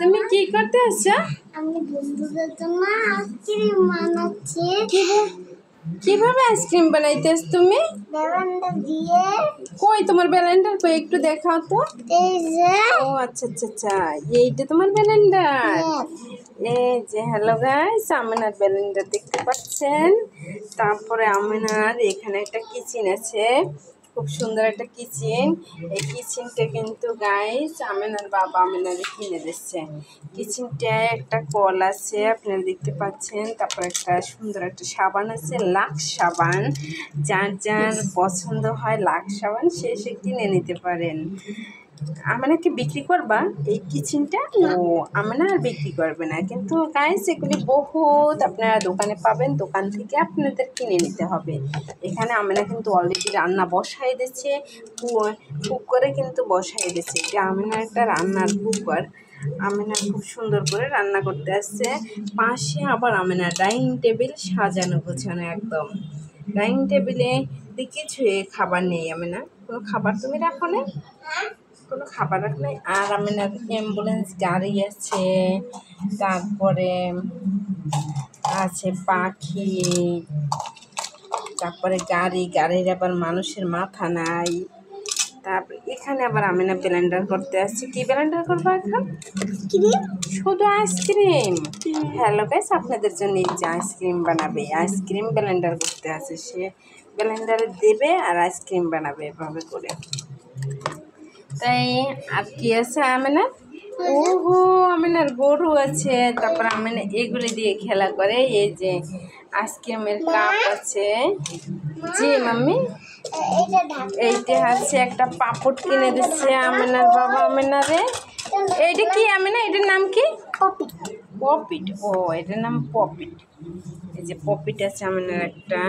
তুমি কি করতে আসছো? আমি বন্ধুদের জন্য আইসক্রিম বানাচ্ছি। কিভাবে আইসক্রিম বানাইতেছ তুমি? ব্লেন্ডার দিয়ে। কই তোমার ব্লেন্ডার কই একটু দেখাও তো। এই যে। ও আচ্ছা আচ্ছা আচ্ছা, এইটা তোমার ব্লেন্ডার। এই যে হ্যালো গাইস, আমিনার ব্লেন্ডার দেখতে পাচ্ছেন। তারপরে আমিনার এখানে একটা কিচেন আছে, খুব সুন্দর একটা কিচেন। এই কিচেনটা কিন্তু গাইস আমিনার বাবা আমিনারে কিনে দিচ্ছে। কিচেনটায় একটা কল আছে আপনারা দেখতে পাচ্ছেন। তারপর একটা সুন্দর একটা সাবান আছে, লাক্স সাবান। যার যার পছন্দ হয় লাক্স সাবান সে কিনে নিতে পারেন। আমাকে বিক্রি করবা এই কিচেনটা? ও আমরা আর বিক্রি করবে না, কিন্তু গাইস এগুলি বহুত আপনারা দোকানে পাবেন, দোকান থেকে আপনাদের কিনে নিতে হবে। এখানে আমরা কিন্তু অলরেডি রান্না বসাই দিচ্ছে, কুকারে কিন্তু বসাই দিচ্ছে। এটা আমিনা একটা রান্নার কুকার। আমিনা খুব সুন্দর করে রান্না করতে আসছে। পাশে আবার আমিনা ডাইনিং টেবিল সাজানো গোছানো একদম। ডাইনিং টেবিলে কিছু খাবার নেই, আমিনা কোনো খাবার তুমি রাখো না? কোনো খাবার রাখলে। আর আমিনার অ্যাম্বুলেন্স গাড়ি আছে, তারপরে আছে পাখি, তারপরে গাড়ির আবার মানুষের মাথা নাই। তারপরে এখানে আবার আমিনা ব্লেন্ডার করতে আসছে। কি ব্লেন্ডার করবো এখন? শুধু আইসক্রিম। হ্যালো গাইস, আপনাদের জন্য এই যে আইসক্রিম বানাবে, আইসক্রিম ব্লেন্ডার করতে আছে। সে ব্লেন্ডারে দেবে আর আইসক্রিম বানাবে এভাবে করে। তাই আর কি আছে আমিনার? ওহো আমিনার গরু আছে। তারপর আমিনা এগুলি দিয়ে খেলা করে। এই যে আইসক্রিমের কাপ আছে। জি মাম্মি, এইটা হচ্ছে একটা পাপড় কিনে দিচ্ছে আমিনার বাবা আমিনারে। এইটা কি আমিনা, এটার নাম কি? পপিট। ও এটার নাম পপিট। এই যে পপিট আছে আমিনার একটা।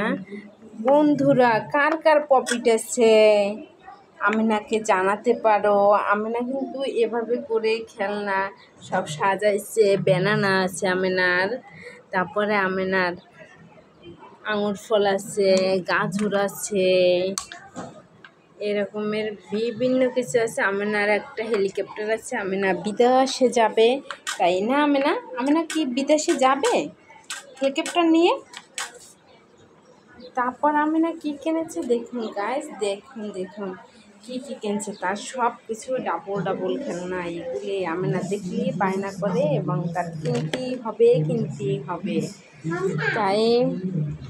বন্ধুরা কার কার পপিট আছে আমিনাকে জানাতে পারো। আমিনা কিন্তু এভাবে করে খেলনা সব সাজাইছে। ব্যানানা আছে আমিনার, তারপরে আমিনার আঙুর ফল আছে, গাজর আছে, এরকমের বিভিন্ন কিছু আছে। আমিনার একটা হেলিকপ্টার আছে। আমিনা বিদেশে যাবে, তাই না আমিনা? আমিনা কি বিদেশে যাবে হেলিকপ্টার নিয়ে? তারপর আমিনা কি কিনেছে দেখুন গাইস, দেখুন দেখুন কি কিনছে। তার সব কিছু ডাবল খেলনা। এগুলি আমিনা দেখলেই বায়না করে এবং তার কিনতেই হবে। তাই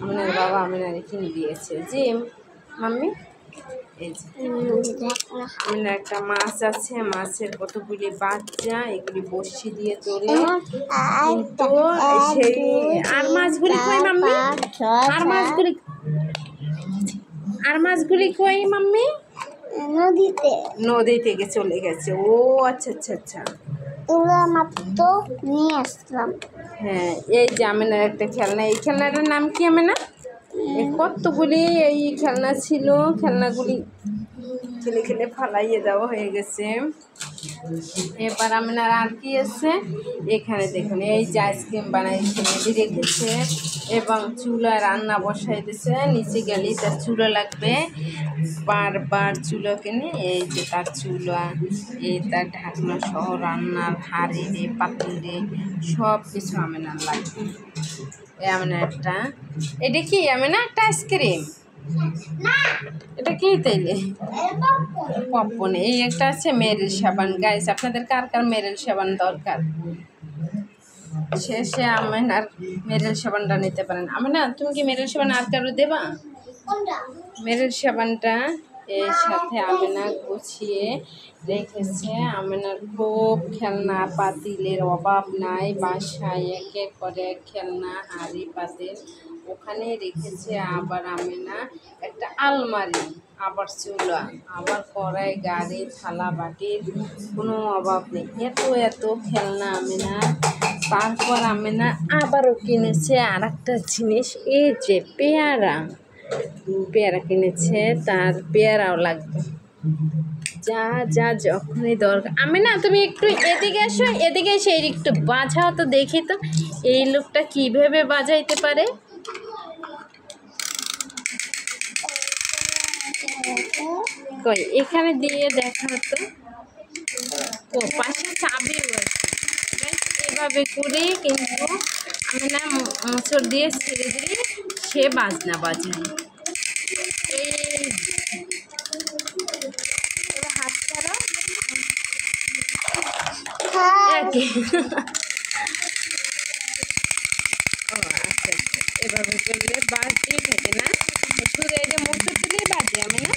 আমিনার বাবা আমিনারে কিনে দিয়েছে। যে মাম্মি এই যে আমিনার একটা মাছ আছে, মাছের কতগুলি বাচ্চা, এগুলি বড়শি দিয়ে তোলে। কিন্তু সেই আর মাছগুলি কই মাম্মি? আর মাছগুলি কই মাম্মি? নদী থেকে চলে গেছে। ও আচ্ছা আচ্ছা আচ্ছা, মাত্র নিয়ে আসলাম। হ্যাঁ এই যে আমিনার একটা খেলনা। এই খেলনাটার নাম কি আমিনা? কতগুলি এই খেলনা ছিল, খেলনাগুলি খেলে ফালাইয়ে দেওয়া হয়ে গেছে। এবার আমিনার আর কি আছে এখানে দেখুন। এই যে আইসক্রিম বানাইছে রেখেছে এবং চুলা রান্না বসাই দিছে। নিচে গেলে তার চুলা লাগবে, বারবার চুলা কিনে। এই যে তার চুলা, এই তার ঢাকনা সহ রান্নার হাঁড়ি রে পাতিল রে সব কিছু আমিনার লাগবে। আমিনার একটা, এটা কি আমিনা একটা আইসক্রিম? এটা কি তাইলে? পপকর্ন। এই একটা আছে মেরিল সাবান। গাইস আপনাদের কার কার মেরিল সাবান দরকার শেষে আমিনার মেরিল সাবানটা নিতে পারেন। আমিনা তুমি কি মেরিল সাবান আর কারো দেবা? মেরিল সাবানটা এর সাথে আমিনা গুছিয়ে রেখেছে। আমিনার খুব খেলনা পাতিলের অভাব নাই, বাসায় একের পর এক খেলনা হাঁড়ি পাতিল ওখানে রেখেছে। আবার আমিনা একটা আলমারি, আবার চুলা, আবার কড়াই গাড়ি থালা বাটির কোনো অভাব নেই। এত খেলনা আমিনা। তারপর আমিনা আবারও কিনেছে আর একটা জিনিস, এই যে পেয়ারা কিনেছে। তার পেয়ারাও লাগবে। যা যখনই দরকার। আমিনা তুমি একটু এদিকে এসো, এদিকে এসে একটু বাজাও তো দেখি তো এই লোকটা কিভাবে বাজাইতে পারে। কই এখানে দিয়ে দেখা তো। ও পাশে চাবিও আছে। Guys, এভাবে করে কিন্তু আমি না মোচড় দিয়ে ছেড়ে দিলে সে বাজনা বাজায়। এই এবার হাত ছাড়ো। একই। ও আচ্ছা আচ্ছা, এভাবে করলে বাজতেই থাকে না, শুধু এই যে মোচড় দিলেই বাজে আমি না,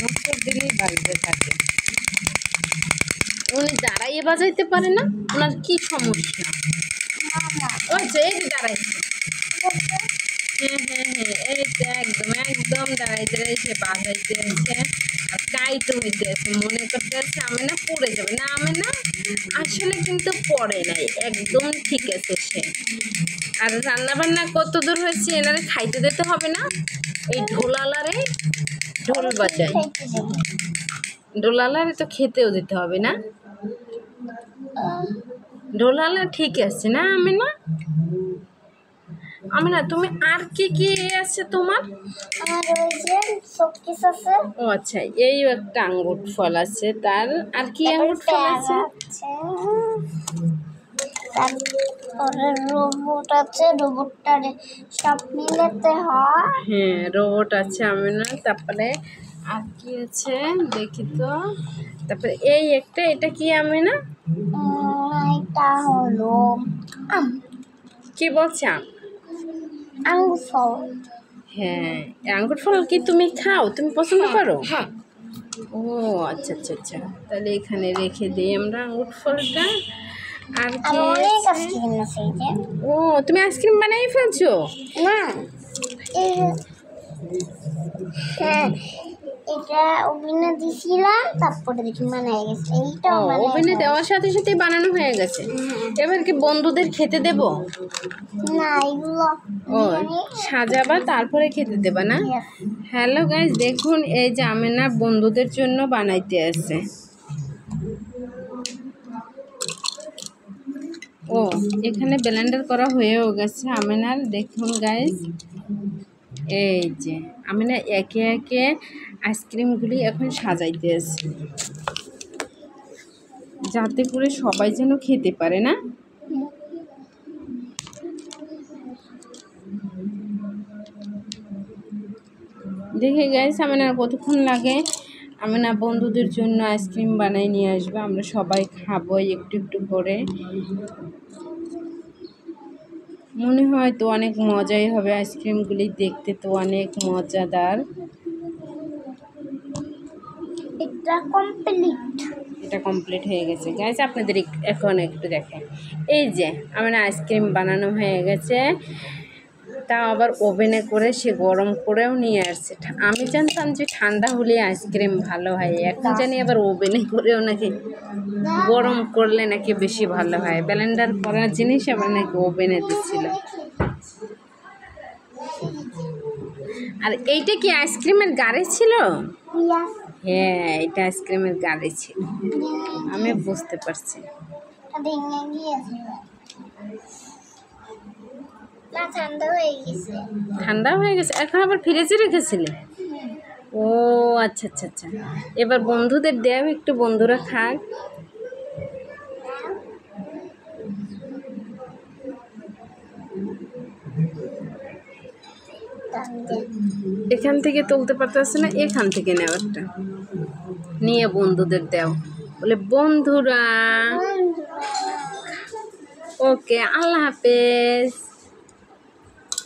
মোচড় দিলেই বাজতে থাকে। উনি দাঁড়াইয়ে বাজাইতে পারে না, ওনার কি সমস্যা? ওই যে এই যে দাঁড়াইছে, হ্যাঁ হ্যাঁ হ্যাঁ, এই তো একদম একদম দাঁড়াইতে সে বাজাইতে আছে আর কাইতে হইতে আছে, মনে করতে আছে আমি না পড়ে যাবে না, আমি না আসলে কিন্তু পড়ে নাই, একদম ঠিক আছে সে। আর রান্না বান্না কত দূর হয়েছে, এনারে খাইতে দিতে হবে না? এই ঢোলালারে ঢোল বাজায়, ঢোলালারে তো খেতেও দিতে হবে না? ঢোলালা ঠিক আছে না আমি না? আমি না, তুমি আর কি কি আছে তোমার? আমার ওই যে শোকেস আছে, ও আচ্ছা, এই একটা আঙ্গুর ফল আছে, তার আর কি আঙ্গুর ফল আছে? তারপরে রোবট আছে, রোবটটারে সব মিলাতে হয়। হ্যাঁ রোবট আছে আমি না, তারপরে আর কি আছে দেখি তো, তারপরে এই একটা, এটা কি আমি না? এটা হলো আম, কি বলছে আম? আঙ্গুর ফল। হ্যাঁ, আঙ্গুর ফল কি তুমি খাও, তুমি পছন্দ করো? হ্যাঁ, ও আচ্ছা আচ্ছা আচ্ছা, তাহলে এখানে রেখে দিই আমরা আঙ্গুর ফলটা। আর আর কি অনেক আছে? আইসক্রিম আছে এই যে। ও তুমি আইসক্রিম বানাই ফেলছো? না, এই হ্যাঁ, এটা ওভেনে দিছিলাম, তারপরে দেখি মানায় গেছে। এইটাও ও, মানায় ওভেনে গেছে। দেওয়ার সাথে সাথে বানানো হয়ে গেছে। এবার কি বন্ধুদের খেতে দেব? না, এগুলো ও সাজাবা তারপরে খেতে দেবা না? Yes. হ্যালো গাইস, দেখুন এই যে আমেনা বন্ধুদের জন্য বানাইতে আছে। ও এখানে ব্লেন্ডার করা হয়েও গেছে আমেনার, দেখুন গাইস এই যে আমেনা একে একে আইসক্রিমগুলি এখন সাজাইতে আছে, যাতে করে সবাই যেন খেতে পারে না? দেখে গাইস আমেনার কতক্ষণ লাগে। আমেনা বন্ধুদের জন্য আইসক্রিম বানাই নিয়ে আসবে, আমরা সবাই খাবো একটু একটু করে। মনে হয় তো অনেক মজাই হবে, আইসক্রিমগুলি দেখতে তো অনেক মজাদার। এটা কমপ্লিট। এটা কমপ্লিট হয়ে গেছে গাইস, আপনাদের এখন একটু দেখেন এই যে আমার আইসক্রিম বানানো হয়ে গেছে, তাও আবার ওভেনে করে সে গরম করেও নিয়ে আসছে। আমি জানতাম যে ঠান্ডা হলে আইসক্রিম ভালো হয়, এখন জানি আবার ওভেনে করেও নাকি গরম করলে নাকি বেশি ভালো হয়। ব্লেন্ডার করার জিনিস আবার নাকি ওভেনে দিচ্ছিল। আর এইটা কি আইসক্রিমের গাড়ি ছিল? হ্যাঁ, এটা আইসক্রিমের গাড়ি ছিল, আমি বুঝতে পারছি। না, ঠান্ডা হয়ে গেছে। ঠান্ডা হয়ে গেছে, এখন আবার ফ্রিজে রেখেছিলে? ও আচ্ছা আচ্ছা আচ্ছা, এবার বন্ধুদের দেও একটু, বন্ধুরা খাক। এখান থেকে তুলতে পারতেছে না, এখান থেকে নেও একটা, নিয়ে বন্ধুদের দেও, বলে বন্ধুরা। ওকে, আল্লাহ হাফেজ।